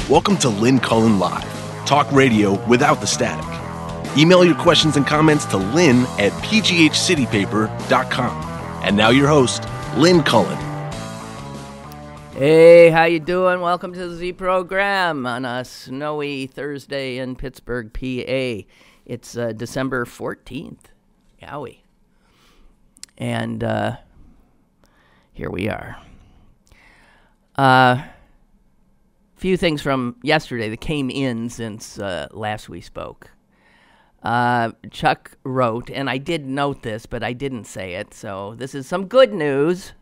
Welcome to Lynn Cullen Live, talk radio without the static. Email your questions and comments to lynn@pghcitypaper.com. And now your host, Lynn Cullen. Hey, how you doing? Welcome to the Z program on a snowy Thursday in Pittsburgh, PA. It's December 14th. Yowie. And here we are. Few things from yesterday that came in since last we spoke. Chuck wrote, and I did note this, but I didn't say it, so this is some good news.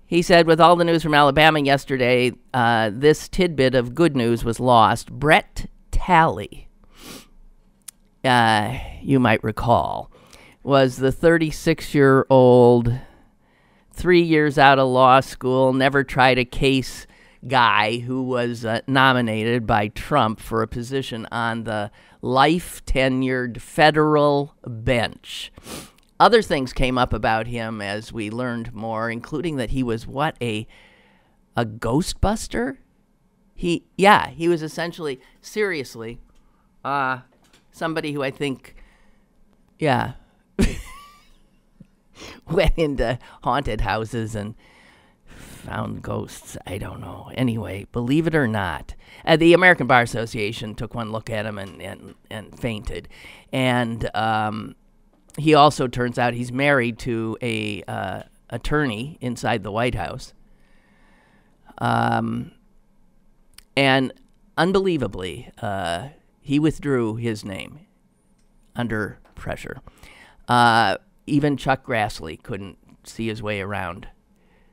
He said, with all the news from Alabama yesterday, this tidbit of good news was lost. Brett Talley, you might recall, was the 36-year-old, 3 years out of law school, never tried a case guy who was nominated by Trump for a position on the life-tenured federal bench. Other things came up about him as we learned more, including that he was, a Ghostbuster? He was essentially, seriously, somebody who I think, went into haunted houses and found ghosts. I don't know. Anyway, believe it or not, the American Bar Association took one look at him and fainted. And he also turns out he's married to a attorney inside the White House. And unbelievably, he withdrew his name under pressure. Even Chuck Grassley couldn't see his way around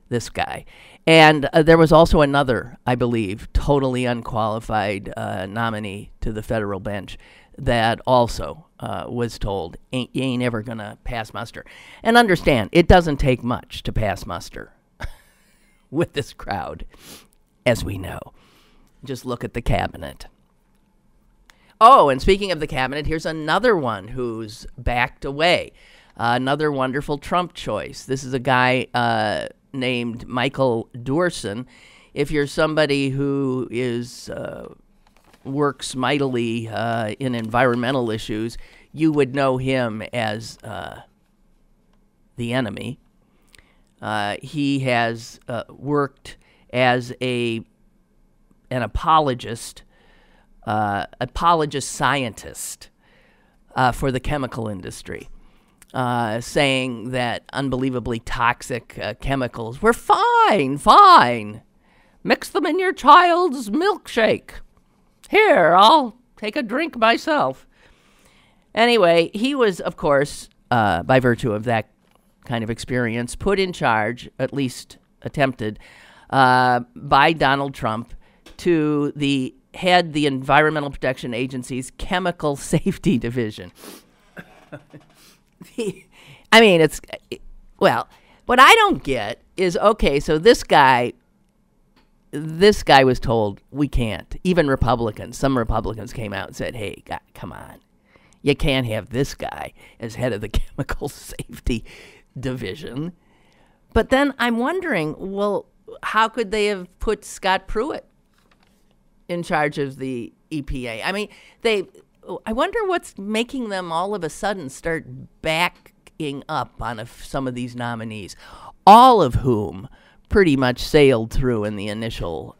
this guy. And there was also another, I believe, totally unqualified nominee to the federal bench that also was told, you ain't ever going to pass muster. And understand, it doesn't take much to pass muster with this crowd, as we know. Just look at the cabinet. Oh, and speaking of the cabinet, here's another one who's backed away. Another wonderful Trump choice. This is a guy named Michael Dorson. If you're somebody who is works mightily in environmental issues, you would know him as the enemy. He has worked as an apologist scientist for the chemical industry. Saying that unbelievably toxic chemicals were fine. Mix them in your child's milkshake. Here, I'll take a drink myself. Anyway, he was, of course, by virtue of that kind of experience, put in charge, at least attempted, by Donald Trump to head the Environmental Protection Agency's Chemical Safety Division. What I don't get is, okay, so this guy was told we can't. Even some Republicans came out and said, hey, God, come on. You can't have this guy as head of the Chemical Safety Division. But then I'm wondering, well, how could they have put Scott Pruitt in charge of the EPA? I wonder what's making them all of a sudden start backing up on some of these nominees, all of whom pretty much sailed through in the initial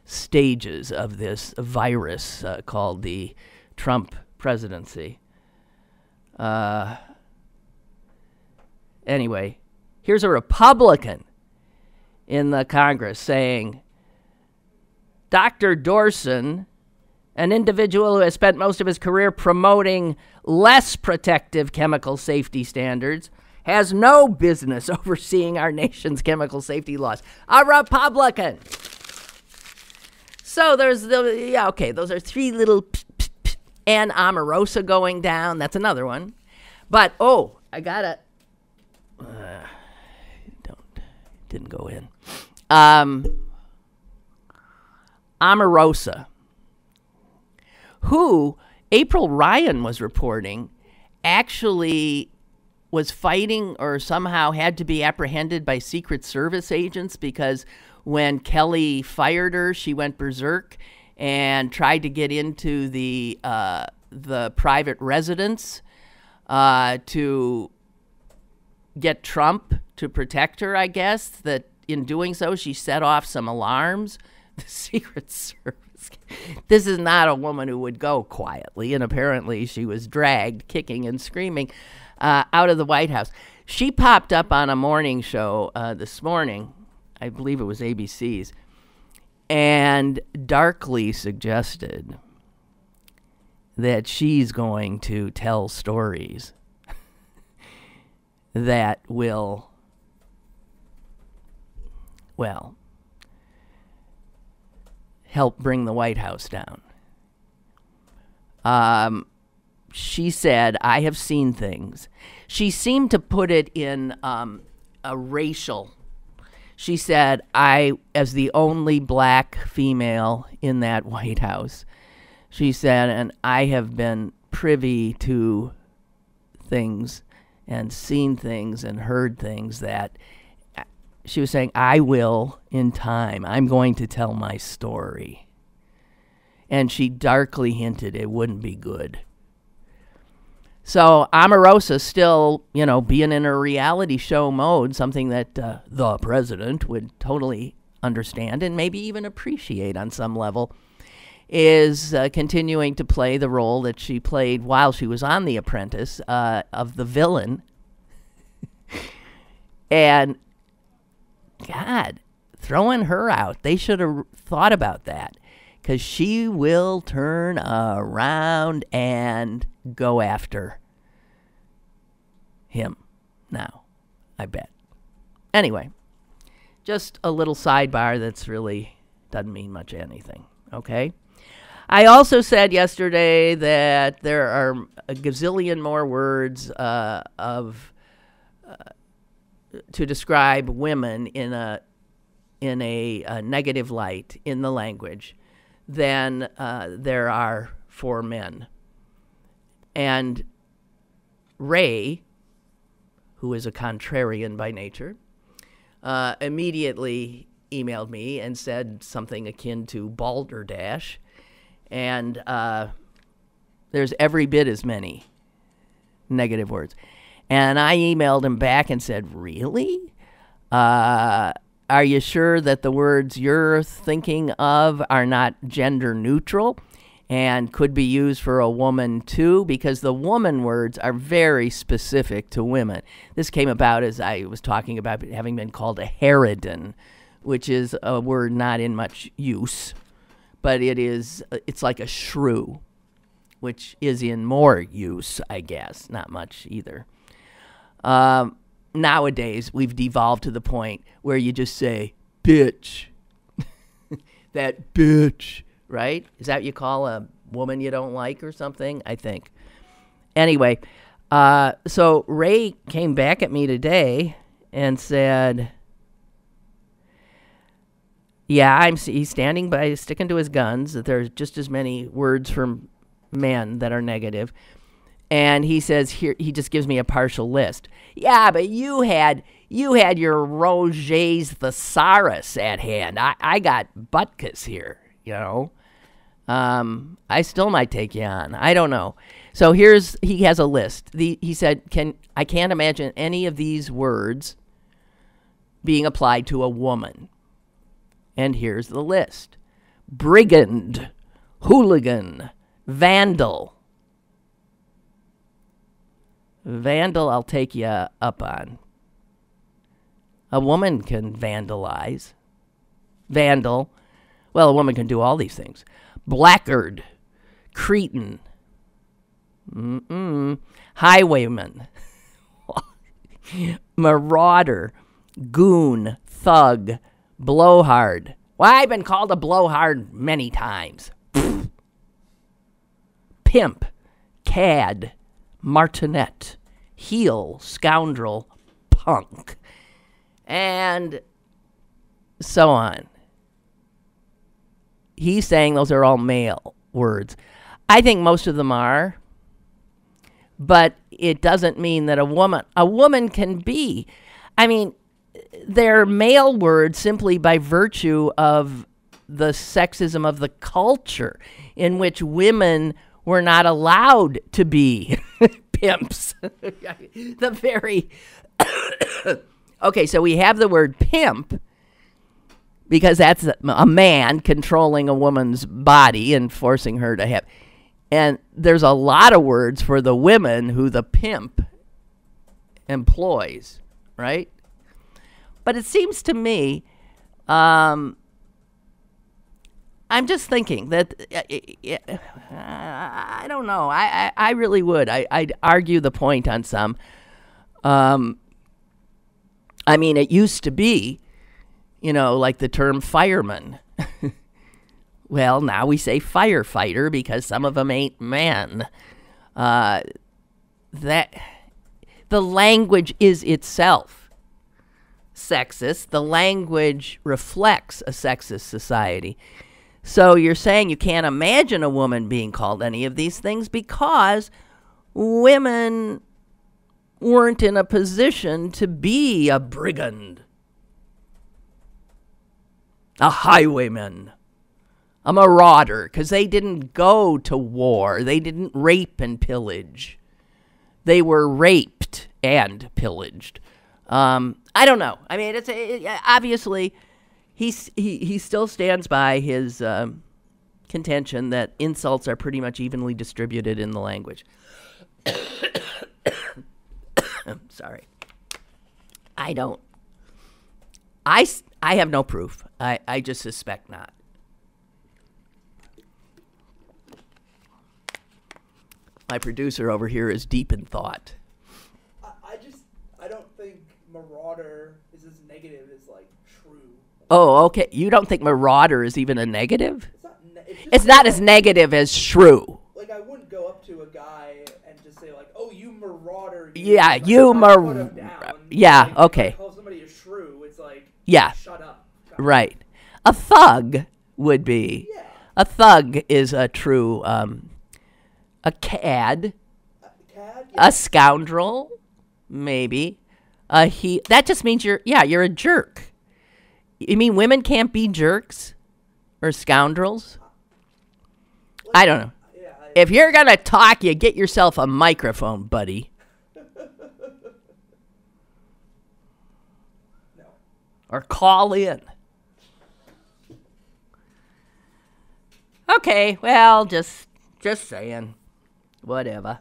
stages of this virus called the Trump presidency. Anyway, here's a Republican in the Congress saying, Dr. Dorson, an individual who has spent most of his career promoting less protective chemical safety standards, has no business overseeing our nation's chemical safety laws. A Republican. So there's those are three little and Omarosa going down. That's another one. But, didn't go in. Omarosa, who April Ryan was reporting actually was fighting or somehow had to be apprehended by Secret Service agents because When Kelly fired her, she went berserk and tried to get into the private residence to get Trump to protect her, I guess. That in doing so, she set off some alarms. The Secret Service. This is not a woman who would go quietly, and apparently she was dragged, kicking and screaming, out of the White House. She popped up on a morning show this morning, I believe it was ABC's, and darkly suggested that she's going to tell stories that will, well, help bring the White House down. She said, I have seen things. She seemed to put it in a racial. She said, I, as the only black female in that White House, she said, and I have been privy to things and seen things and heard things that she was saying, I will in time. I'm going to tell my story. And she darkly hinted it wouldn't be good. So Omarosa still, being in a reality show mode, something that the president would totally understand and maybe even appreciate on some level, is continuing to play the role that she played while she was on The Apprentice of the villain. And God, throwing her out. They should have thought about that, because she will turn around and go after him now, I bet. Anyway, just a little sidebar that's really doesn't mean much anything, okay? I also said yesterday that there are a gazillion more words to describe women in a negative light in the language than there are for men. And Ray, who is a contrarian by nature, immediately emailed me and said something akin to balderdash. And there's every bit as many negative words. And I emailed him back and said, really? Are you sure that the words you're thinking of are not gender neutral and could be used for a woman too? Because the woman words are very specific to women. This came about as I was talking about having been called a harridan, which is a word not in much use, but it's like a shrew, which is in more use, I guess. Not much either. Nowadays, we've devolved to the point where you just say, bitch. That bitch, right? Is that what you call a woman you don't like or something? I think. Anyway, so Ray came back at me today and said, yeah, he's standing by, sticking to his guns, that there's just as many words from men that are negative. And he says here, he just gives me a partial list. Yeah, but you had your Roget's thesaurus at hand. I got Butkus here, I still might take you on. I don't know. So he has a list. He said, I can't imagine any of these words being applied to a woman. And here's the list: brigand, hooligan, vandal. Vandal, I'll take you up on. A woman can vandalize. Vandal. Well, a woman can do all these things. Blackguard. Cretin. Highwayman. Marauder. Goon. Thug. Blowhard. Well, I've been called a blowhard many times. Pimp. Cad. Martinet, heel, scoundrel, punk, and so on. He's saying those are all male words. I think most of them are, but it doesn't mean that a woman can be. I mean, they're male words simply by virtue of the sexism of the culture in which women were not allowed to be pimps. The very okay, so we have the word pimp because that's a man controlling a woman's body and forcing her to have. And there's a lot of words for the women who the pimp employs, right? But it seems to me, I'm just thinking that, I don't know. I really would. I'd argue the point on some. I mean, it used to be, like the term fireman. Well, now we say firefighter because some of them ain't men. That the language is itself sexist. The language reflects a sexist society. So you're saying you can't imagine a woman being called any of these things because women weren't in a position to be a brigand, a highwayman, a marauder, because they didn't go to war. They didn't rape and pillage. They were raped and pillaged. I don't know. I mean, obviously he still stands by his contention that insults are pretty much evenly distributed in the language. Sorry. I have no proof. I just suspect not. My producer over here is deep in thought. I don't think marauder is as negative as, like, true. Oh, okay. You don't think marauder is even a negative? It's not as negative as shrew. Like, I wouldn't go up to a guy and just say, like, oh, you marauder. Yeah, you Yeah, like, okay. If I call somebody a shrew, it's like, yeah, shut up. Right. A thug would be. Yeah. A thug is a true, a cad, a scoundrel, maybe. That just means you're a jerk. You mean women can't be jerks or scoundrels? I don't know. Yeah, If you're going to talk, you get yourself a microphone, buddy. No. Or call in. Okay, well, just saying. Whatever.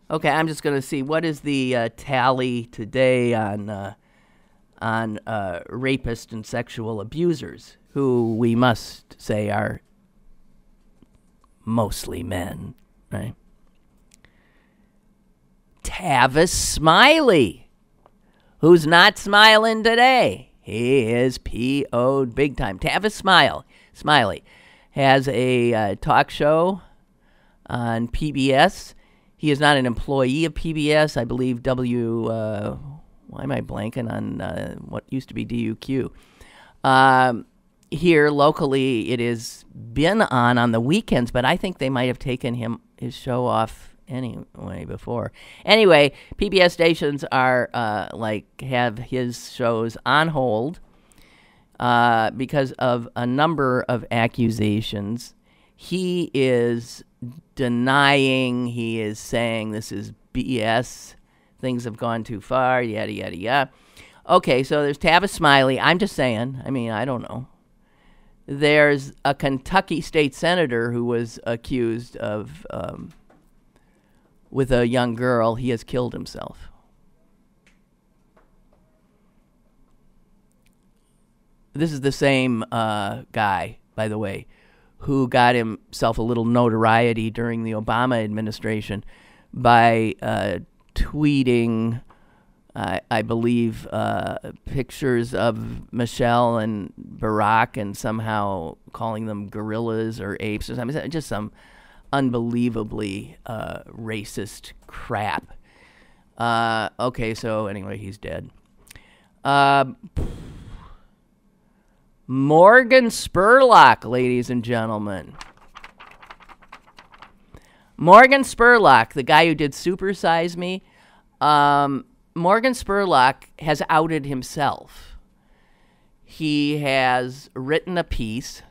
Okay, I'm just going to see what is the tally today on rapists and sexual abusers, who we must say are mostly men, right? Tavis Smiley, who's not smiling today. He is PO'd big time. Tavis Smiley has a talk show on PBS. He is not an employee of PBS. I believe why am I blanking on what used to be DUQ? Here locally, it has been on the weekends, but I think they might have taken his show off anyway before. Anyway, PBS stations are have his shows on hold because of a number of accusations. He is denying. He is saying this is BS. Things have gone too far, yada, yada, yada. Okay, so there's Tavis Smiley. I'm just saying. I mean, I don't know. There's a Kentucky state senator who was accused of, with a young girl, he has killed himself. This is the same guy, by the way, who got himself a little notoriety during the Obama administration by tweeting, I believe, pictures of Michelle and Barack and somehow calling them gorillas or apes or something. Just some unbelievably racist crap. Okay, so anyway, he's dead. Morgan Spurlock, ladies and gentlemen. Morgan Spurlock, the guy who did Super Size Me, Morgan Spurlock has outed himself. He has written a piece.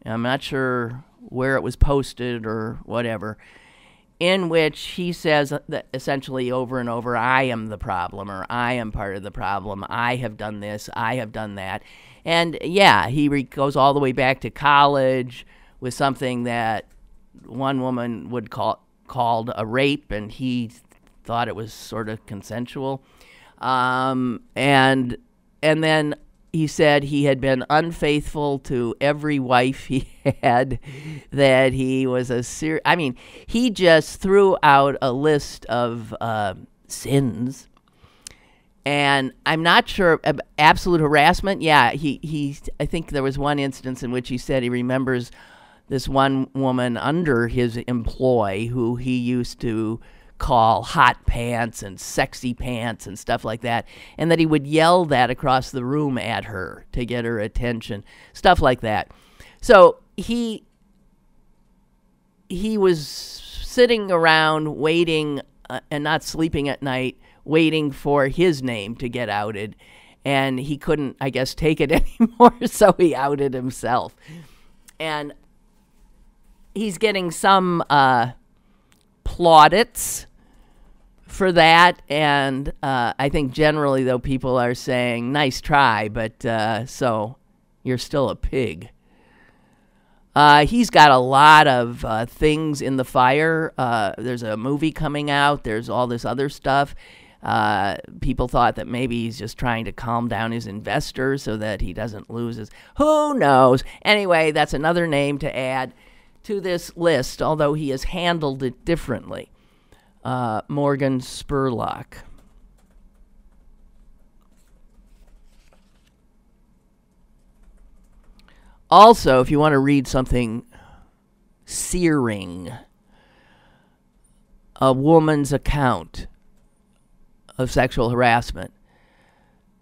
I'm not sure where it was posted or whatever, in which he says that essentially over and over, I am the problem, or I am part of the problem. I have done this. I have done that. And yeah, he goes all the way back to college with something that one woman would called a rape, and he thought it was sort of consensual. And then he said he had been unfaithful to every wife he had, that he was he just threw out a list of sins. And I'm not sure, absolute harassment, yeah, I think there was one instance in which he said he remembers this one woman under his employ who he used to call hot pants and sexy pants and stuff like that, and that he would yell that across the room at her to get her attention, stuff like that. So he was sitting around waiting and not sleeping at night, waiting for his name to get outed, and he couldn't, I guess, take it anymore, so he outed himself. And he's getting some plaudits for that, and I think generally, though, people are saying, nice try, but so you're still a pig. He's got a lot of things in the fire. There's a movie coming out. There's all this other stuff. People thought that maybe he's just trying to calm down his investors so that he doesn't lose his... Who knows? Anyway, that's another name to add to this list, although he has handled it differently. Morgan Spurlock. Also, if you want to read something searing, a woman's account of sexual harassment,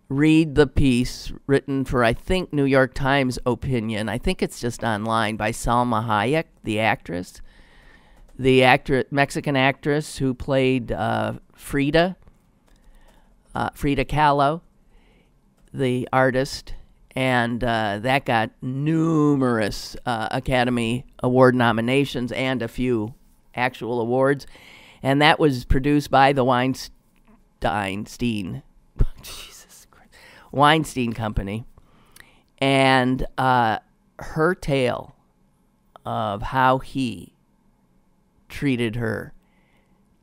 read the piece written for, I think, New York Times Opinion. I think it's just online, by Salma Hayek, the actress. Mexican actress who played Frida Kahlo, the artist, and that got numerous Academy Award nominations and a few actual awards. And that was produced by the Weinstein Company. And her tale of how he treated her,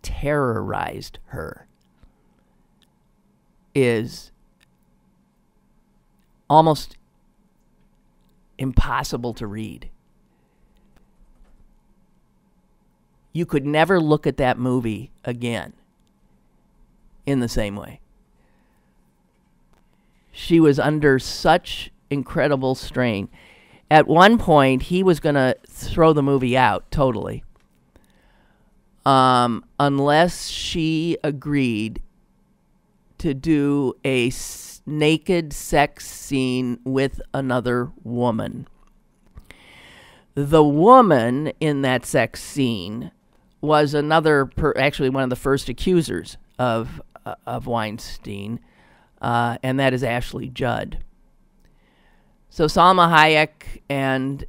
terrorized her, is almost impossible to read. You could never look at that movie again in the same way. She was under such incredible strain. At one point, he was going to throw the movie out totally, unless she agreed to do a naked sex scene with another woman. The woman in that sex scene was actually one of the first accusers of Weinstein, and that is Ashley Judd. So Salma Hayek and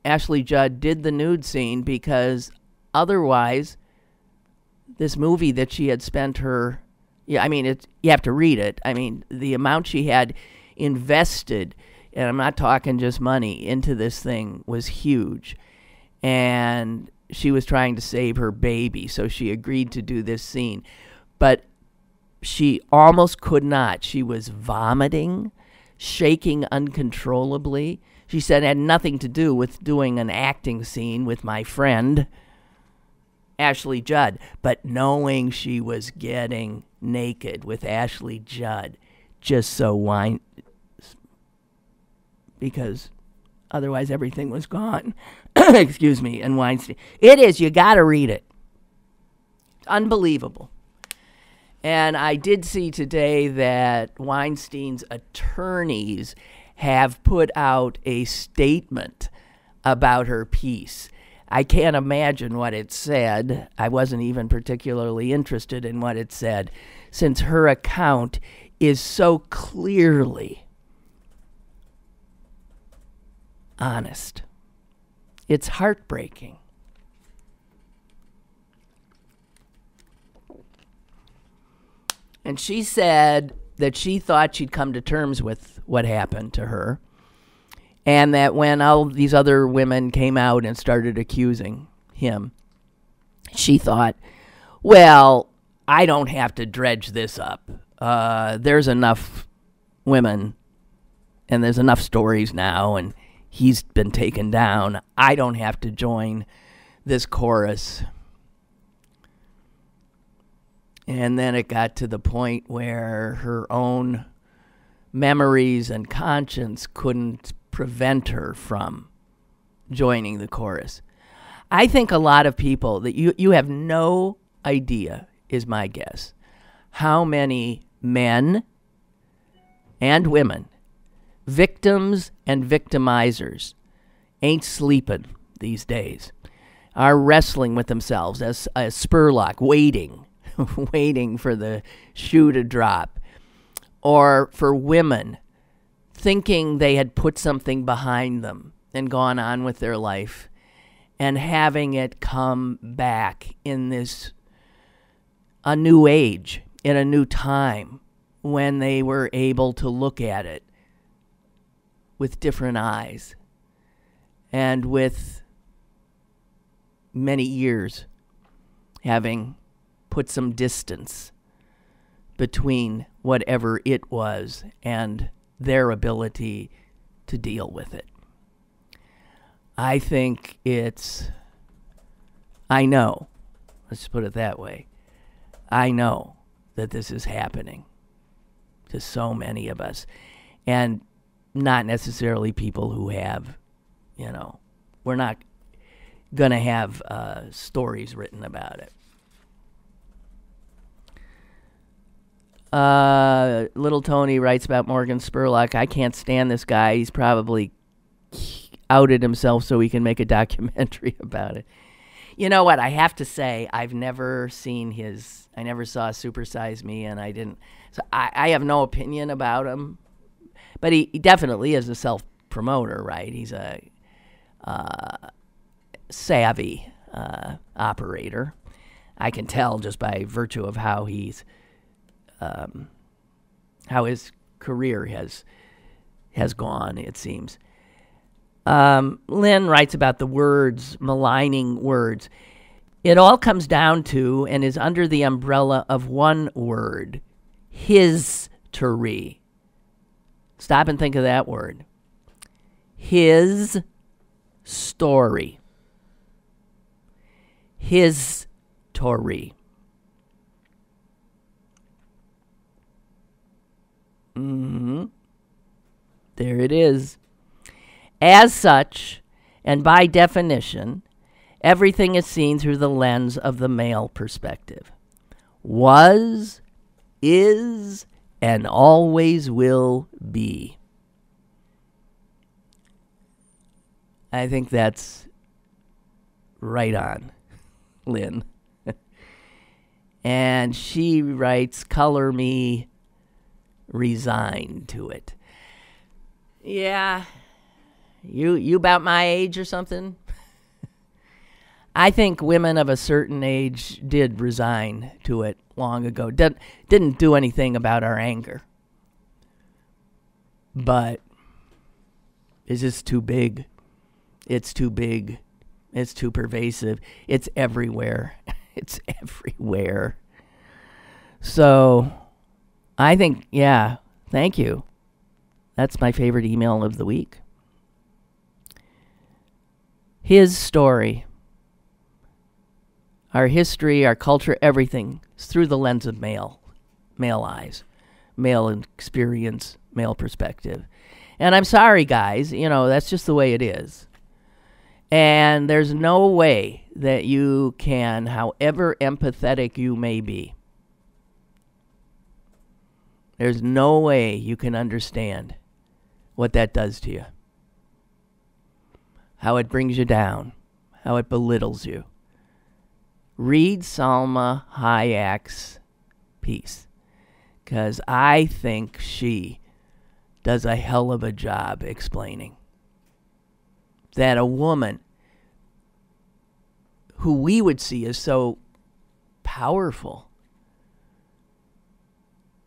Ashley Judd did the nude scene because otherwise this movie that she had spent you have to read it. I mean, the amount she had invested, and I'm not talking just money, into this thing was huge. And she was trying to save her baby, so she agreed to do this scene. But she almost could not. She was vomiting, shaking uncontrollably. She said it had nothing to do with doing an acting scene with my friend, Ashley Judd, but knowing she was getting naked with Ashley Judd just so because otherwise everything was gone. Excuse me, and Weinstein. It is, you got to read it. Unbelievable. And I did see today that Weinstein's attorneys have put out a statement about her piece. I can't imagine what it said. I wasn't even particularly interested in what it said, since her account is so clearly honest. It's heartbreaking. And she said that she thought she'd come to terms with what happened to her, and that when all these other women came out and started accusing him, she thought, well, I don't have to dredge this up. There's enough women, and there's enough stories now, and he's been taken down. I don't have to join this chorus. And then it got to the point where her own memories and conscience couldn't prevent her from joining the chorus. I think a lot of people that you have no idea, is my guess, how many men and women, victims and victimizers, ain't sleeping these days, are wrestling with themselves as a Spurlock, waiting for the shoe to drop, or for women thinking they had put something behind them and gone on with their life, and having it come back in a new age, in a new time, when they were able to look at it with different eyes and with many years having put some distance between whatever it was and their ability to deal with it. I think I know, let's put it that way, I know that this is happening to so many of us, and not necessarily people who have, we're not going to have stories written about it. Little Tony writes about Morgan Spurlock. I can't stand this guy. He's probably outed himself so he can make a documentary about it. You know what? I have to say, I've never seen I never saw Super Size Me, and I didn't. So I have no opinion about him. But he definitely is a self-promoter, right? He's a savvy operator. I can tell just by virtue of how his career has gone, it seems. Lynn writes about the words, maligning words. It all comes down to and is under the umbrella of one word, history. Stop and think of that word. His story. His story. There it is. As such, and by definition, everything is seen through the lens of the male perspective. Was, is, and always will be. I think that's right on, Lynn. And she writes, color me resigned to it. Yeah, you about my age or something? I think women of a certain age did resign to it long ago. Didn't do anything about our anger. But it's just too big. It's too big. It's too pervasive. It's everywhere. It's everywhere. So I think, yeah, thank you. That's my favorite email of the week. His story. Our history, our culture, everything is through the lens of male eyes, male experience, male perspective. And I'm sorry, guys, that's just the way it is. And there's no way that you can, however empathetic you may be, there's no way you can understand what that does to you. How it brings you down. how it belittles you. Read Salma Hayek's piece, because I think she does a hell of a job explaining that a woman who we would see as so powerful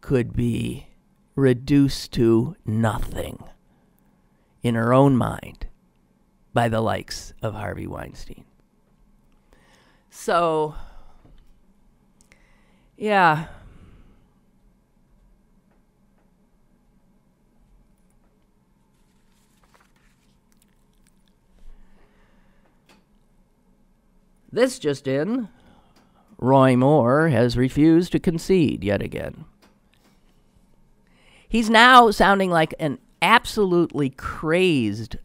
could be reduced to nothing in her own mind by the likes of Harvey Weinstein. So, yeah. This just in. Roy Moore has refused to concede yet again. He's now sounding like an absolutely crazed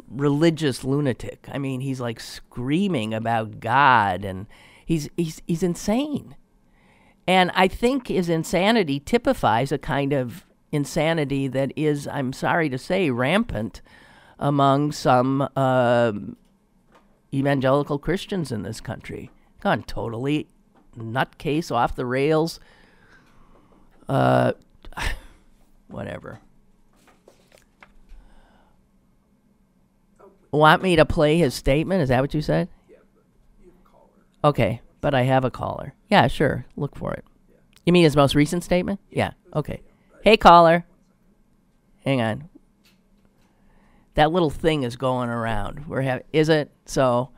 religious lunatic. I mean, he's like screaming about God, and he's insane. And I think his insanity typifies a kind of insanity that is, I'm sorry to say, rampant among some evangelical Christians in this country. Gone totally nutcase, off the rails. Whatever. Want me to play his statement? Is that what you said? Yeah, but you have a caller. Okay, but I have a caller. Yeah, sure. Look for it. Yeah. You mean his most recent statement? Yeah. Okay. Hey, caller. Hang on. That little thing is going around. Is it? So,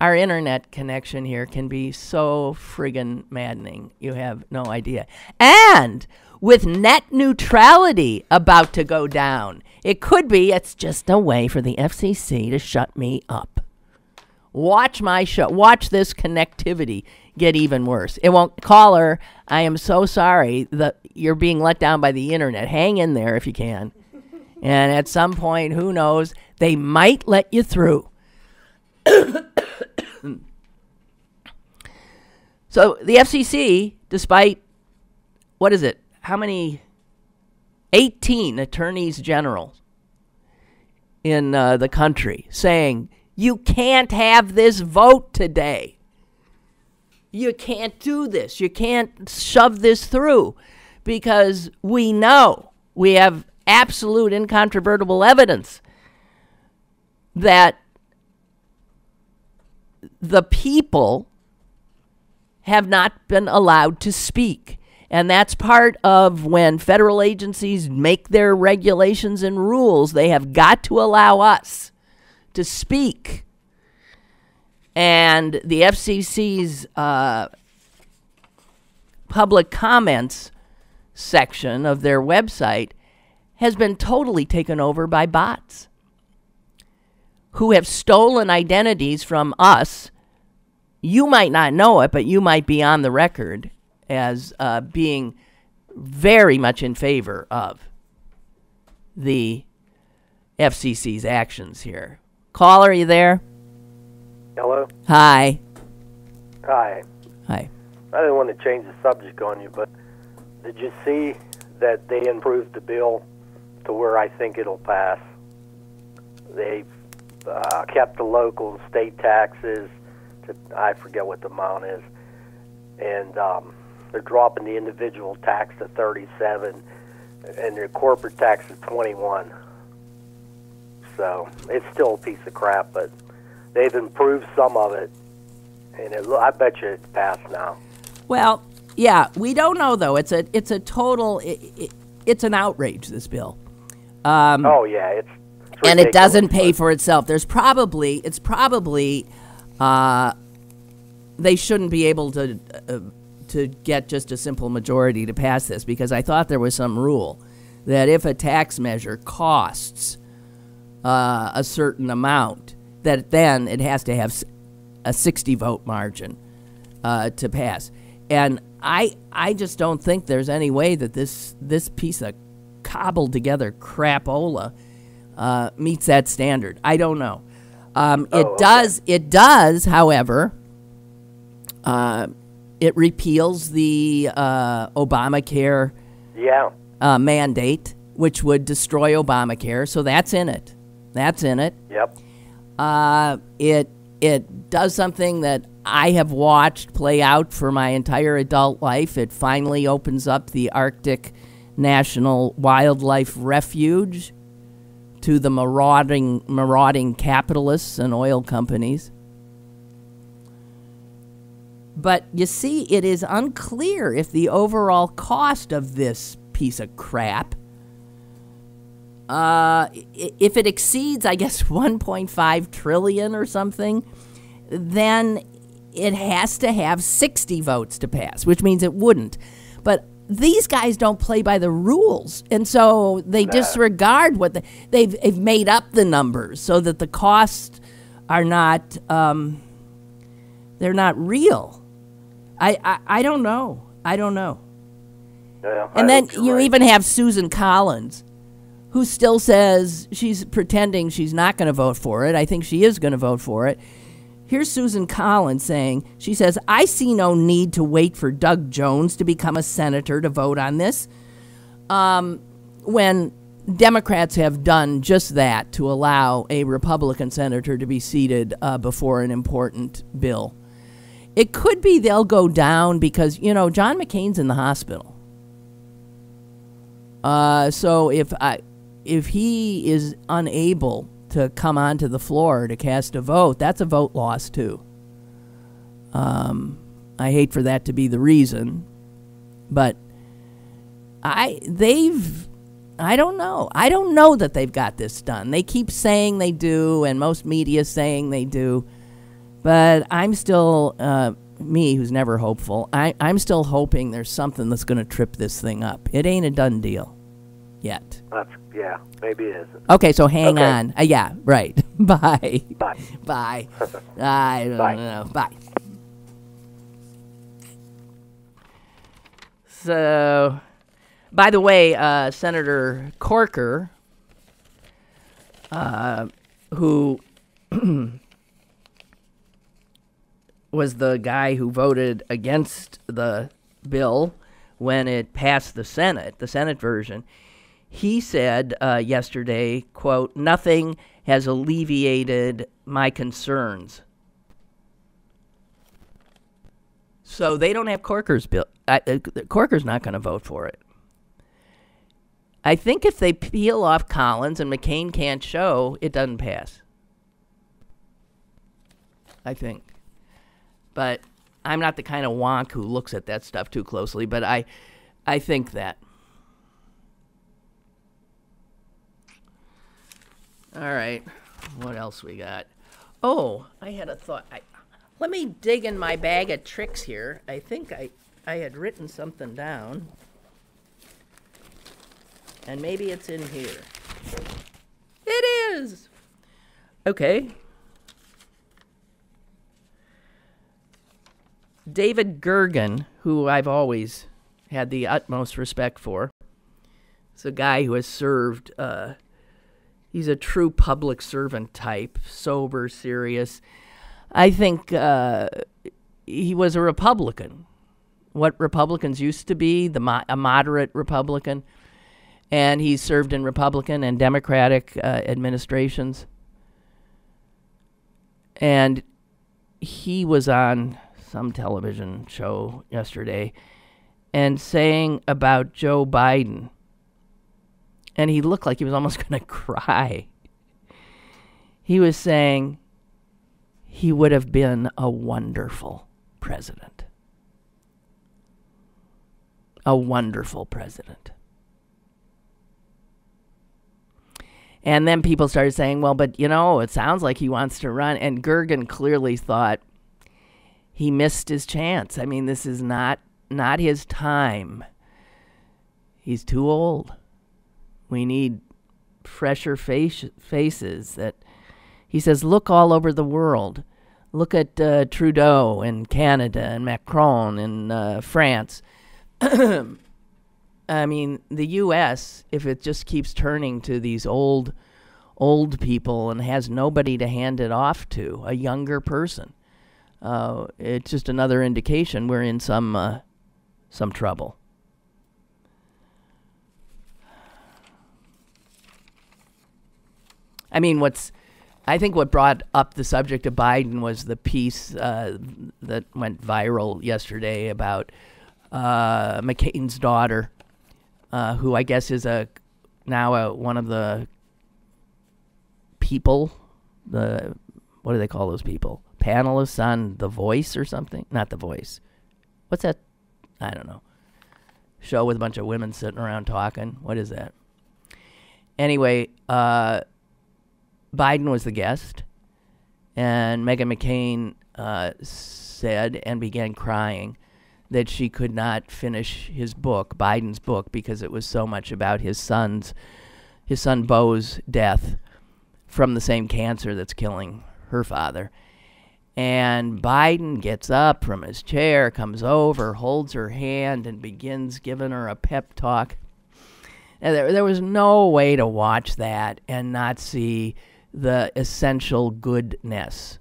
our internet connection here can be so friggin' maddening. You have no idea. And with net neutrality about to go down, it could be it's just a way for the FCC to shut me up. Watch my show. Watch this connectivity get even worse. It won't. Caller, I am so sorry that you're being let down by the internet. Hang in there if you can. And at some point, who knows, they might let you through. So the FCC, despite, what is it? How many? 18 attorneys general in the country saying, you can't have this vote today. You can't do this. You can't shove this through, because we know, we have absolute incontrovertible evidence that the people have not been allowed to speak. And that's part of when federal agencies make their regulations and rules. They have got to allow us to speak. And the FCC's public comments section of their website has been totally taken over by bots who have stolen identities from us. You might not know it, but you might be on the record as being very much in favor of the FCC's actions here. Caller, are you there? Hello? Hi. Hi. Hi. I didn't want to change the subject on you, but did you see that they improved the bill to where I think it'll pass? They've kept the local and state taxes to, I forget what the amount is, and they're dropping the individual tax to 37 and their corporate tax to 21. So it's still a piece of crap, but they've improved some of it, and I bet you it's passed now. Well, yeah, we don't know though. It's a total. It's an outrage. This bill. Oh yeah, it's and it doesn't pay for itself. It's probably they shouldn't be able to get just a simple majority to pass this, because I thought there was some rule that if a tax measure costs a certain amount, that then it has to have a 60 vote margin to pass. And I just don't think there's any way that this piece of cobbled together crapola meets that standard. I don't know. It does, however, it repeals the Obamacare mandate, which would destroy Obamacare. So that's in it. That's in it. Yep. It does something that I have watched play out for my entire adult life. It finally opens up the Arctic National Wildlife Refuge to the marauding capitalists and oil companies. But you see, it is unclear if the overall cost of this piece of crap, if it exceeds, I guess, 1.5 trillion or something, then it has to have 60 votes to pass, which means it wouldn't. But these guys don't play by the rules, and so they disregard what they've made up the numbers so that the costs are not they're not real. I don't know. Yeah, and then you even have Susan Collins, who still says she's pretending she's not going to vote for it. I think she is going to vote for it. Here's Susan Collins saying, she says, I see no need to wait for Doug Jones to become a senator to vote on this. When Democrats have done just that to allow a Republican senator to be seated before an important bill. It could be they'll go down because, John McCain's in the hospital. So if he is unable to come onto the floor to cast a vote, that's a vote loss too. I hate for that to be the reason, but I don't know. I don't know that they've got this done. They keep saying they do, and most media is saying they do, but I'm still, me who's never hopeful, I'm still hoping there's something that's going to trip this thing up. It ain't a done deal yet. Yeah, maybe it isn't. Okay, so hang on. Yeah, right. Bye. Bye. Bye. I don't know. Bye. So, by the way, Senator Corker, who was the guy who voted against the bill when it passed the Senate version, he said yesterday, quote, nothing has alleviated my concerns. So they don't have Corker's bill. Corker's not going to vote for it. I think if they peel off Collins and McCain can't show, it doesn't pass. I think. But I'm not the kind of wonk who looks at that stuff too closely, but I think that. All right, what else we got? Oh, I had a thought. Let me dig in my bag of tricks here. I think I had written something down. And maybe it's in here. It is! Okay. David Gergen, who I've always had the utmost respect for, is a guy who has served... he's a true public servant type, sober, serious. I think he was a Republican. What Republicans used to be, a moderate Republican. And he served in Republican and Democratic administrations. And he was on some television show yesterday and saying about Joe Biden, and he looked like he was almost going to cry. He was saying he would have been a wonderful president. A wonderful president. And then people started saying, well, but, it sounds like he wants to run. And Gergen clearly thought he missed his chance. I mean, this is not his time. He's too old. We need fresher faces. That he says, look all over the world. Look at Trudeau in Canada and Macron in France. I mean, the U.S., if it just keeps turning to these old people and has nobody to hand it off to, a younger person, it's just another indication we're in some trouble. I mean, I think what brought up the subject of Biden was the piece that went viral yesterday about McCain's daughter, who I guess is now one of the people, what do they call those people? Panelists on The Voice or something? Not The Voice. What's that? I don't know. Show with a bunch of women sitting around talking. What is that? Anyway, Biden was the guest, and Meghan McCain said and began crying that she could not finish his book, Biden's book, because it was so much about his son Beau's death from the same cancer that's killing her father. And Biden gets up from his chair, comes over, holds her hand, and begins giving her a pep talk. And there was no way to watch that and not see the essential goodness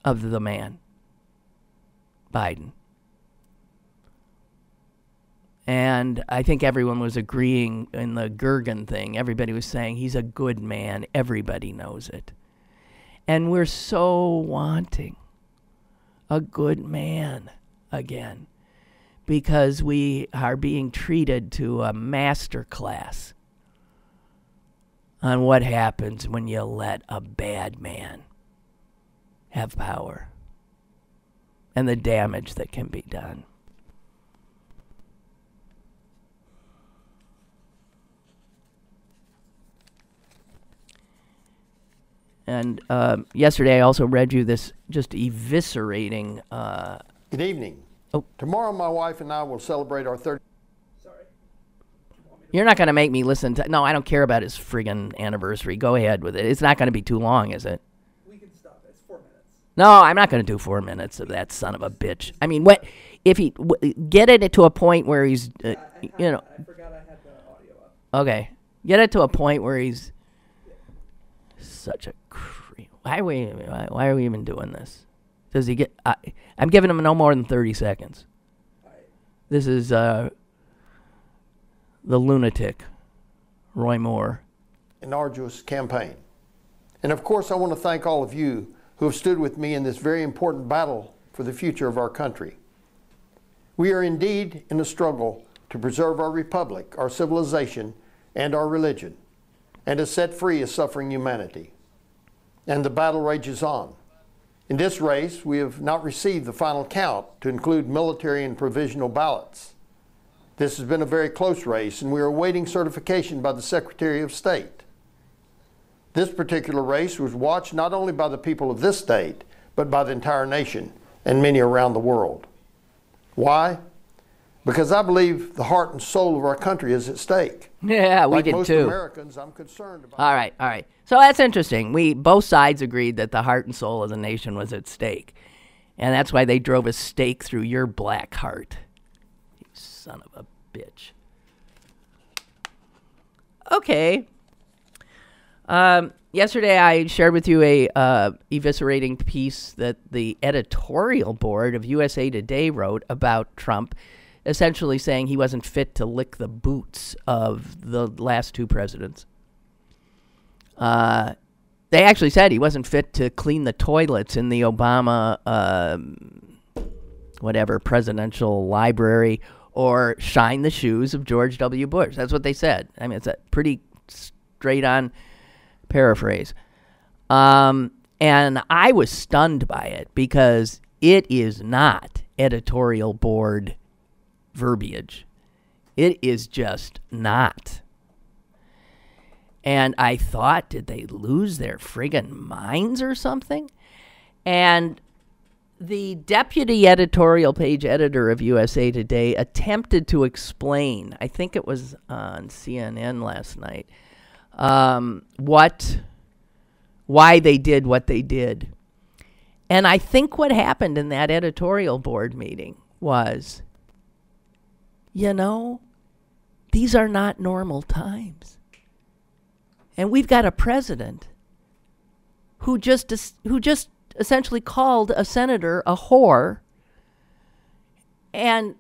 of the man, Biden. And I think everyone was agreeing in the Gergen thing. Everybody was saying he's a good man. Everybody knows it. And we're so wanting a good man again because we are being treated to a master class on what happens when you let a bad man have power and the damage that can be done. And yesterday I also read you this just eviscerating... Good evening. Oh. Tomorrow my wife and I will celebrate our 30th... Sorry. You're not going to make me listen to... No, I don't care about his friggin' anniversary. Go ahead with it. It's not going to be too long, is it? We can stop. It's 4 minutes. No, I'm not going to do 4 minutes of that son of a bitch. I mean, what if he... get it to a point where he's... I forgot I had the audio up. Okay. Get it to a point where he's... Such a creep. Why are we even doing this? Does he get... I'm giving him no more than 30 seconds. This is the lunatic, Roy Moore. An arduous campaign. And of course I want to thank all of you who have stood with me in this very important battle for the future of our country. We are indeed in a struggle to preserve our republic, our civilization, and our religion, and to set free a suffering humanity. And the battle rages on. In this race, we have not received the final count to include military and provisional ballots. This has been a very close race, and we are awaiting certification by the Secretary of State. This particular race was watched not only by the people of this state, but by the entire nation and many around the world. Why? Because I believe the heart and soul of our country is at stake. Yeah, we like did most too. Americans, I'm concerned about... All right. So that's interesting. Both sides agreed that the heart and soul of the nation was at stake. And that's why they drove a stake through your black heart. You son of a bitch. Okay. Yesterday I shared with you a eviscerating piece that the editorial board of USA Today wrote about Trump, essentially saying he wasn't fit to lick the boots of the last two presidents. They actually said he wasn't fit to clean the toilets in the Obama, presidential library or shine the shoes of George W. Bush. That's what they said. I mean, it's a pretty straight-on paraphrase. And I was stunned by it because it is not editorial board verbiage. It is just not. And I thought, did they lose their friggin' minds or something? And the deputy editorial page editor of USA Today attempted to explain, I think it was on CNN last night, why they did what they did. And I think what happened in that editorial board meeting was, these are not normal times. And we've got a president who just essentially called a senator a whore. And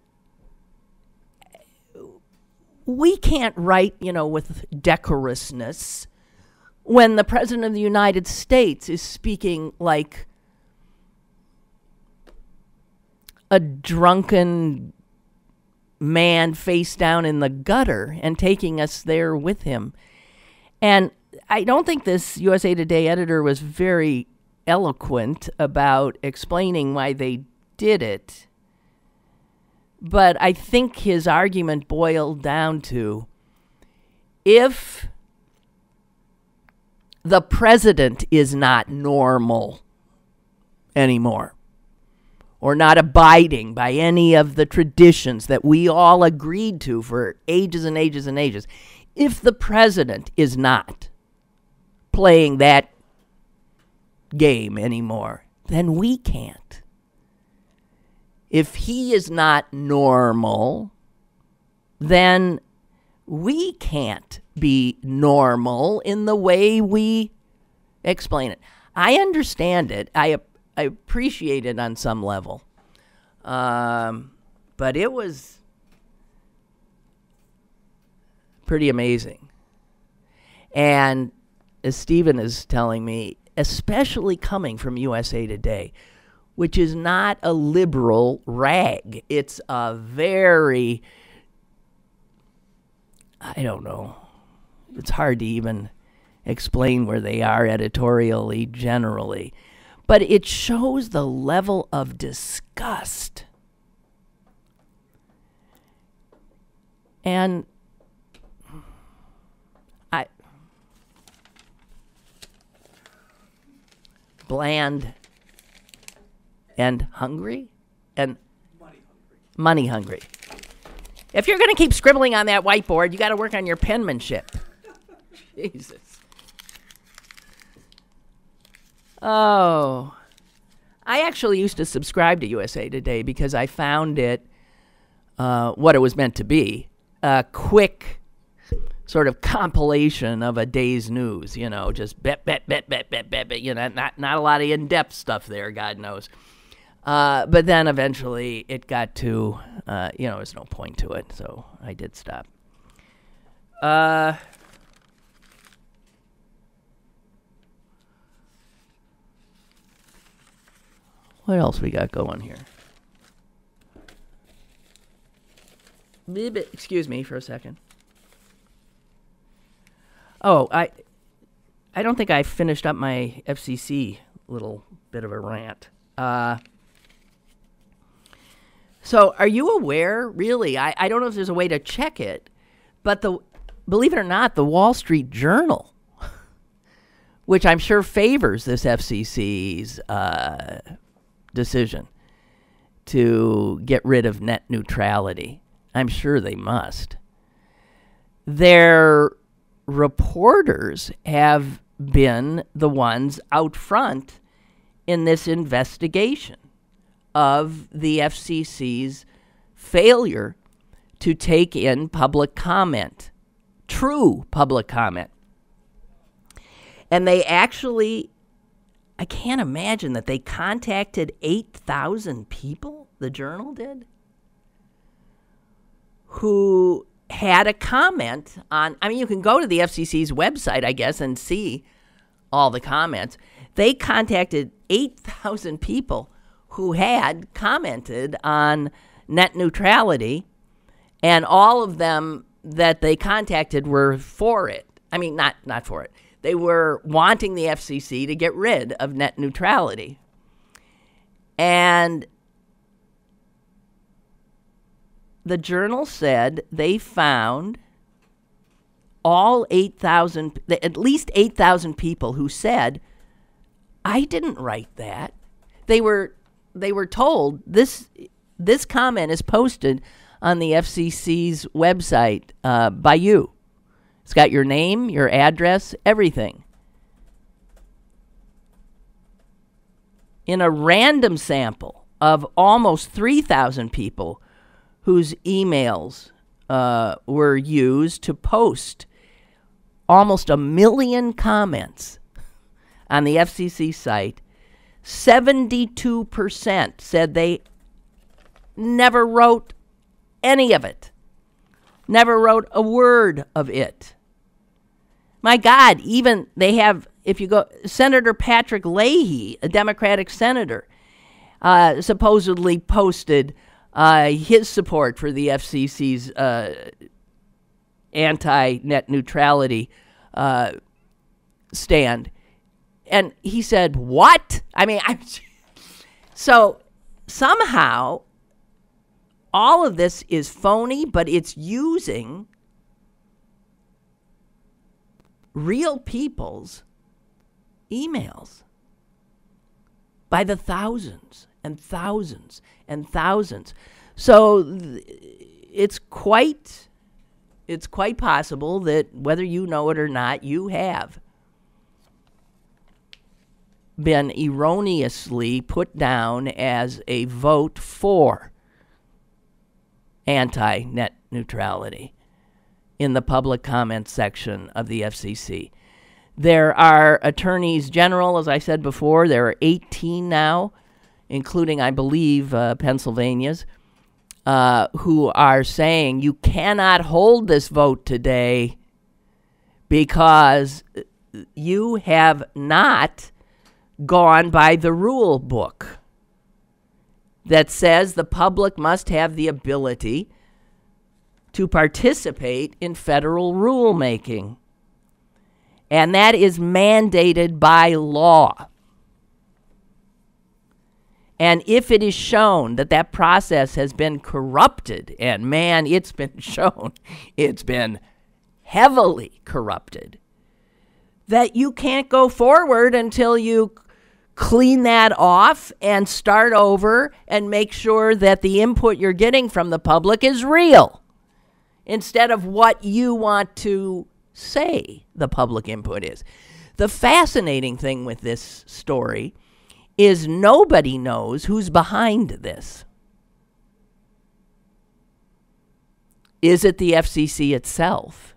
we can't write, with decorousness when the President of the United States is speaking like a drunken man face down in the gutter and taking us there with him. And I don't think this USA Today editor was very eloquent about explaining why they did it. But I think his argument boiled down to, if the president is not normal anymore, or not abiding by any of the traditions that we all agreed to for ages and ages and ages, if the president is not playing that game anymore, then we can't. If he is not normal, then we can't be normal in the way we explain it. I understand it. I appreciate it on some level. But it was pretty amazing. And as Stephen is telling me, especially coming from USA Today, which is not a liberal rag. It's a very, I don't know, it's hard to even explain where they are editorially generally. But it shows the level of disgust. And bland and hungry and money hungry. If you're going to keep scribbling on that whiteboard, you got to work on your penmanship. Jesus. Oh, I actually used to subscribe to USA Today because I found it what it was meant to be, a quick sort of compilation of a day's news, you know, just bet, you know, not a lot of in-depth stuff there, God knows. But then eventually it got to, you know, there's no point to it, so I did stop. What else we got going here? Excuse me for a second. Oh, I don't think I finished up my FCC little bit of a rant. So are you aware, really, I don't know if there's a way to check it, but believe it or not, the Wall Street Journal, which I'm sure favors this FCC's decision to get rid of net neutrality. I'm sure they must. Their reporters have been the ones out front in this investigation of the FCC's failure to take in public comment, true public comment. And they actually, I can't imagine that they contacted 8,000 people, the Journal did, who had a comment on, I mean, you can go to the FCC's website, I guess, and see all the comments. They contacted 8,000 people who had commented on net neutrality, and all of them that they contacted were for it. I mean, not for it. They were wanting the FCC to get rid of net neutrality. And the Journal said they found all 8,000, at least 8,000 people who said, I didn't write that. They were told this comment is posted on the FCC's website by you. It's got your name, your address, everything. In a random sample of almost 3,000 people whose emails were used to post almost 1 million comments on the FCC site, 72% said they never wrote any of it, never wrote a word of it. My God, even they have, if you go, Senator Patrick Leahy, a Democratic senator, supposedly posted his support for the FCC's anti-net neutrality stand. And he said, what? I mean, so somehow all of this is phony, but it's using real people's emails by the thousands and thousands and thousands. So it's quite possible that whether you know it or not, you have been erroneously put down as a vote for anti-net neutrality in the public comment section of the FCC. There are attorneys general, as I said before. There are 18 now, including, I believe, Pennsylvania's, who are saying you cannot hold this vote today because you have not gone by the rule book that says the public must have the ability to participate in federal rulemaking. And that is mandated by law. And if it is shown that that process has been corrupted, and man, it's been shown, it's been heavily corrupted, that you can't go forward until you clean that off and start over and make sure that the input you're getting from the public is real instead of what you want to say the public input is. The fascinating thing with this story is nobody knows who's behind this. Is it the FCC itself?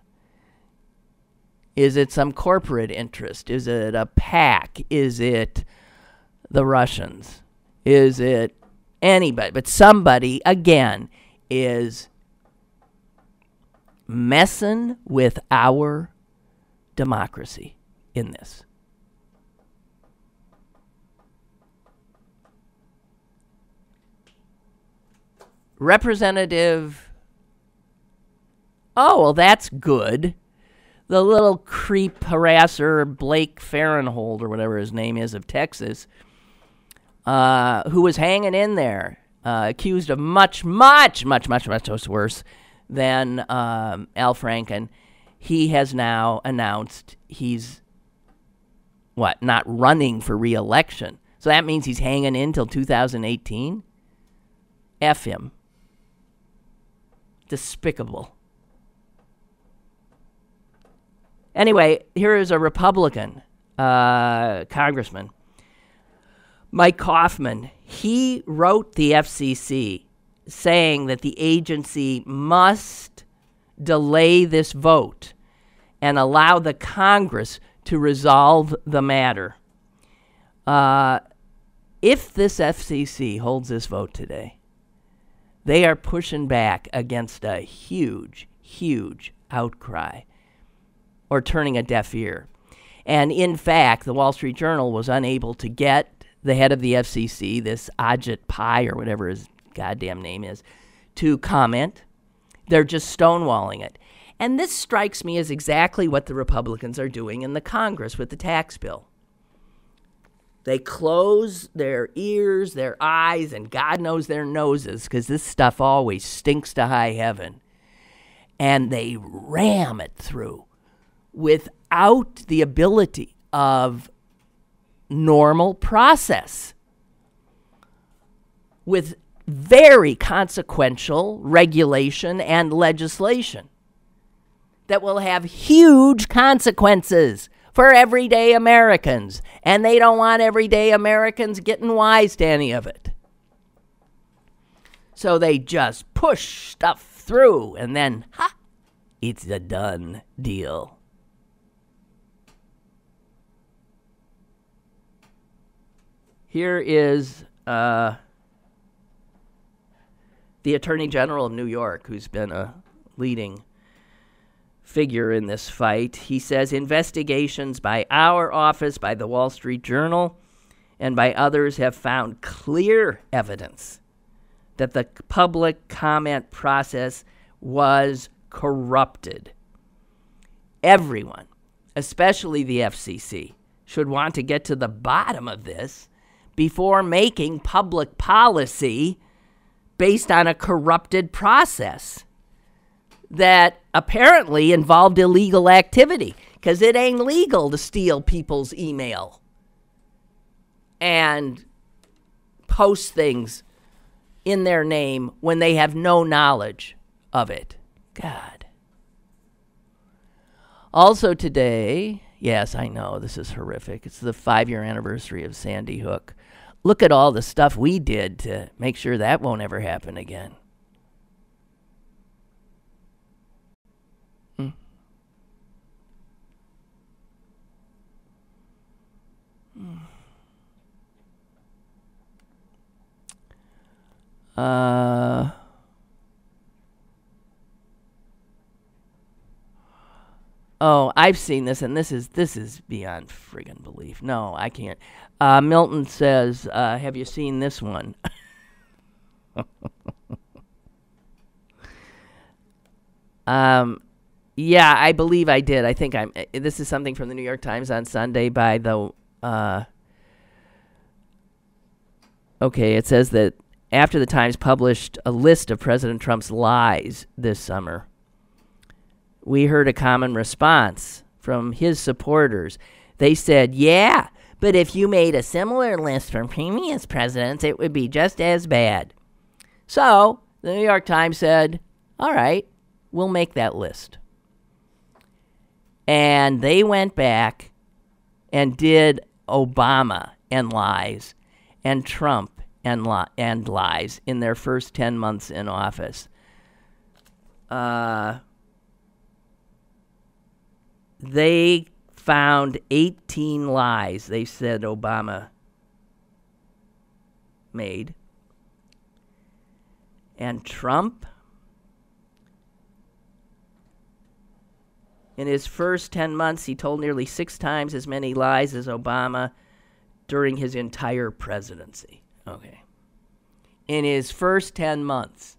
Is it some corporate interest? Is it a PAC? Is it the Russians? Is it anybody? But somebody, again, is messing with our democracy in this. Representative, oh, well, that's good. The little creep harasser, Blake Farenthold, or whatever his name is, of Texas, who was hanging in there, accused of much worse than Al Franken. He has now announced he's, not running for re-election. So that means he's hanging in till 2018? F him. Despicable. Anyway, here is a Republican congressman, Mike Kaufman. He wrote the FCC saying that the agency must delay this vote and allow the Congress to resolve the matter. If this FCC holds this vote today, they are pushing back against a huge, huge outcry or turning a deaf ear. And in fact, the Wall Street Journal was unable to get the head of the FCC, this Ajit Pai or whatever his goddamn name is, to comment. They're just stonewalling it. And this strikes me as exactly what the Republicans are doing in the Congress with the tax bill. They close their ears, their eyes, and God knows their noses, because this stuff always stinks to high heaven. And they ram it through without the ability of normal process, with very consequential regulation and legislation that will have huge consequences for everyday Americans. And they don't want everyday Americans getting wise to any of it. So they just push stuff through, and then, it's a done deal. Here is the Attorney General of New York, who's been a leading figure in this fight. He says investigations by our office, by the Wall Street Journal, and by others have found clear evidence that the public comment process was corrupted. Everyone, especially the FCC, should want to get to the bottom of this before making public policy based on a corrupted process that apparently involved illegal activity, because it ain't legal to steal people's email and post things in their name when they have no knowledge of it. God. Also today, yes, I know, this is horrific. It's the 5-year anniversary of Sandy Hook. Look at all the stuff we did to make sure that won't ever happen again. Oh, I've seen this, and this is beyond friggin' belief. No, I can't. Milton says, have you seen this one? Yeah, I believe I did. I think this is something from the New York Times on Sunday by the, okay, it says that after the Times published a list of President Trump's lies this summer, we heard a common response from his supporters. They said, yeah, but if you made a similar list from previous presidents, it would be just as bad. So the New York Times said, all right, we'll make that list. And they went back and did Obama and lies and Trump and lies in their first 10 months in office. They found 18 lies they said Obama made. And Trump, in his first 10 months, he told nearly 6 times as many lies as Obama during his entire presidency. Okay. In his first 10 months,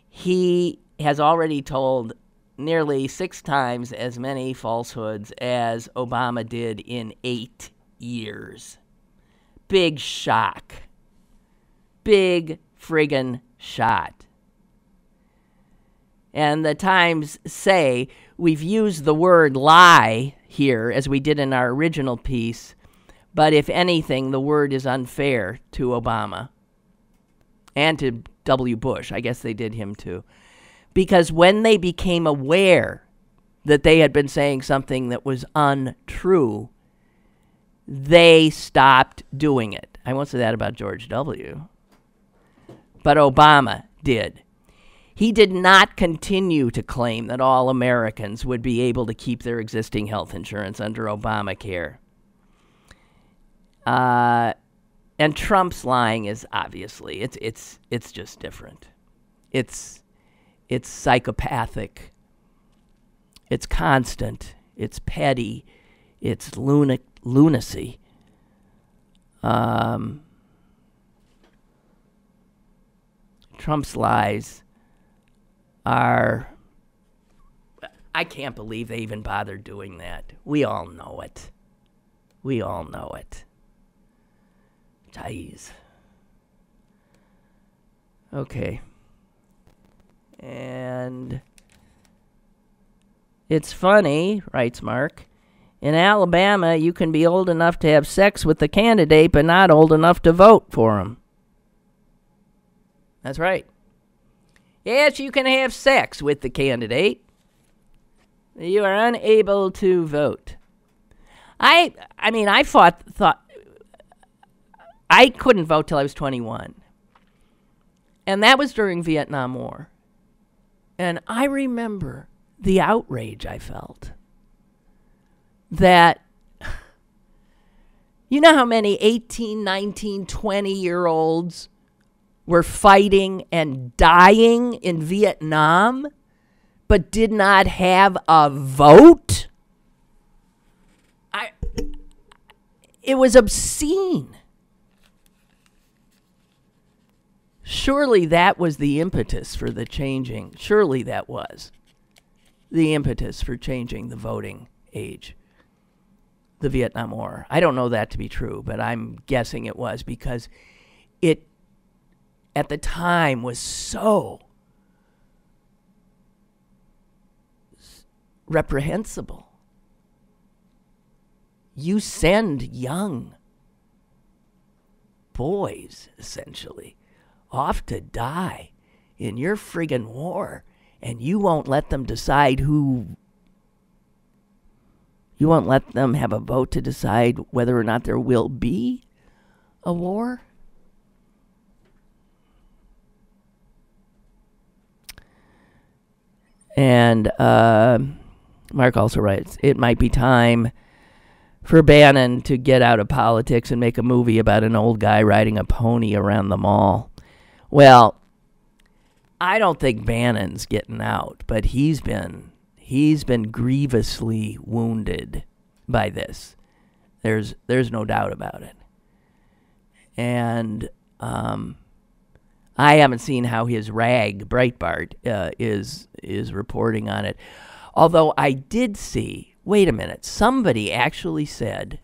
he has already told nearly 6 times as many falsehoods as Obama did in 8 years. Big shock. Big friggin' shot. And the Times say we've used the word lie here as we did in our original piece, but if anything, the word is unfair to Obama and to W. Bush. I guess they did him too. Because when they became aware that they had been saying something that was untrue, they stopped doing it. I won't say that about George W., but Obama did. He did not continue to claim that all Americans would be able to keep their existing health insurance under Obamacare. And Trump's lying is obviously, it's just different. It's psychopathic. It's constant. It's petty. It's lunacy. Trump's lies are... I can't believe they even bothered doing that. We all know it. We all know it. Jeez. Okay. And it's funny, writes Mark, in Alabama, you can be old enough to have sex with the candidate, but not old enough to vote for him. That's right. Yes, you can have sex with the candidate. You are unable to vote. I mean, I thought I couldn't vote till I was 21. And that was during Vietnam War. And I remember the outrage I felt that, you know how many 18, 19, 20-year-olds were fighting and dying in Vietnam but did not have a vote? It was obscene. Surely that was the impetus for the changing. Surely that was the impetus for changing the voting age. The Vietnam War. I don't know that to be true, but I'm guessing it was because it, at the time, was so reprehensible. You send young boys, essentially, off to die in your friggin' war, and you won't let them decide who. You won't let them have a vote to decide whether or not there will be a war? And Mark also writes, it might be time for Bannon to get out of politics and make a movie about an old guy riding a pony around the mall. Well, I don't think Bannon's getting out, but he's been grievously wounded by this. There's no doubt about it. And I haven't seen how his rag, Breitbart, is reporting on it. Although I did see, wait a minute, somebody actually said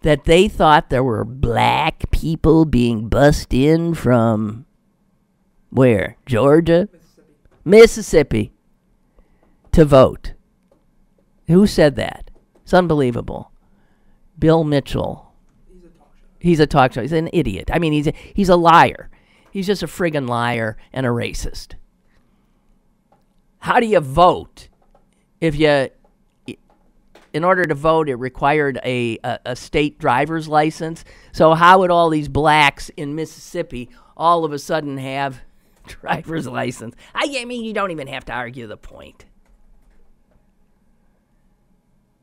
that they thought there were black people being bussed in from, where? Georgia? Mississippi. To vote. Who said that? It's unbelievable. Bill Mitchell. He's a talk show. He's an idiot. I mean, he's a liar. He's just a friggin' liar and a racist. How do you vote? In order to vote, it required a state driver's license. So how would all these blacks in Mississippi all of a sudden have driver's license? I mean, you don't even have to argue the point.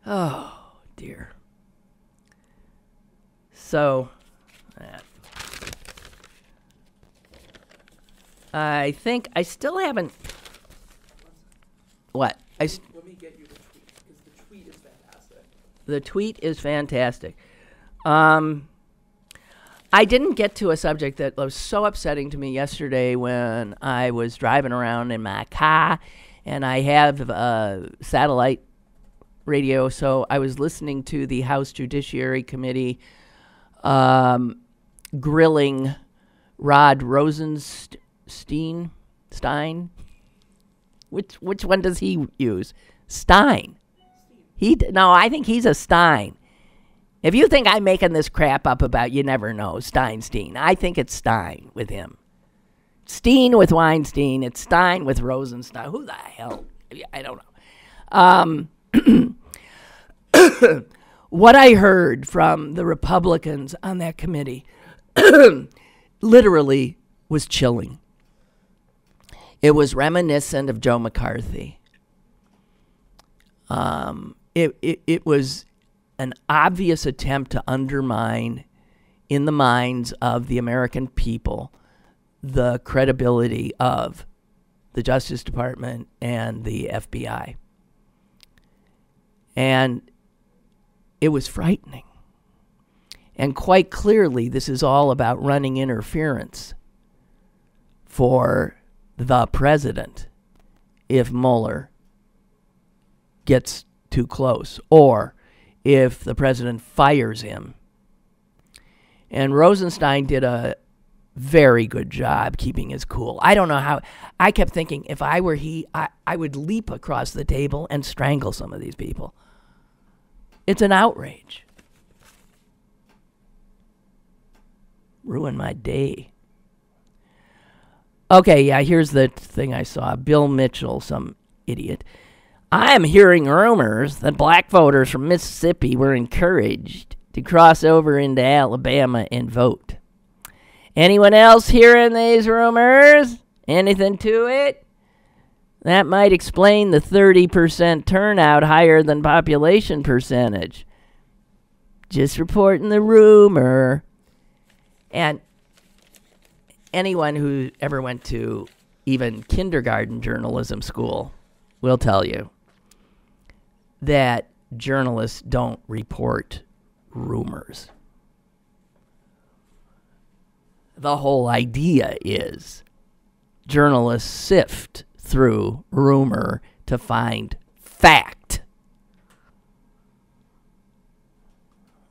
Oh, dear. So, I think I still haven't... What? Let me get you the tweet, because the tweet is fantastic. The tweet is fantastic. I didn't get to a subject that was so upsetting to me yesterday when I was driving around in my car, and I have satellite radio, so I was listening to the House Judiciary Committee grilling Rod Rosenstein. Which one does he use? Stein. No, I think he's a Stein. If you think I'm making this crap up about, you never know, Steinstein. I think it's Stein with him. Steen with Weinstein. It's Stein with Rosenstein. Who the hell? I don't know. What I heard from the Republicans on that committee literally was chilling. It was reminiscent of Joe McCarthy. It was an obvious attempt to undermine, in the minds of the American people, the credibility of the Justice Department and the FBI. And it was frightening. And quite clearly, this is all about running interference for the president if Mueller gets too close, or if the president fires him. And Rosenstein did a very good job keeping his cool. I don't know how. I kept thinking, if I were he, I would leap across the table and strangle some of these people. It's an outrage. Ruined my day. Okay, yeah, here's the thing I saw. Bill Mitchell, some idiot. I am hearing rumors that black voters from Mississippi were encouraged to cross over into Alabama and vote. Anyone else hearing these rumors? Anything to it? That might explain the 30% turnout higher than population percentage. Just reporting the rumor. And anyone who ever went to even kindergarten journalism school will tell you that journalists don't report rumors. The whole idea is journalists sift through rumor to find fact.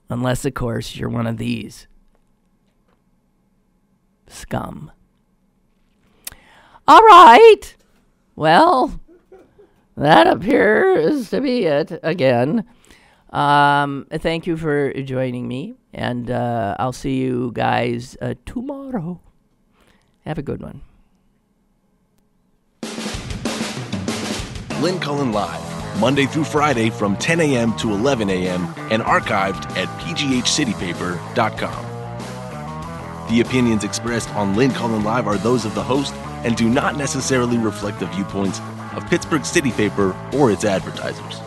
Unless, of course, you're one of these scum. All right. Well, that appears to be it again. Thank you for joining me, and I'll see you guys tomorrow. Have a good one. Lynn Cullen Live, Monday through Friday from 10 a.m. to 11 a.m. and archived at pghcitypaper.com. The opinions expressed on Lynn Cullen Live are those of the host and do not necessarily reflect the viewpoints of Pittsburgh City Paper or its advertisers.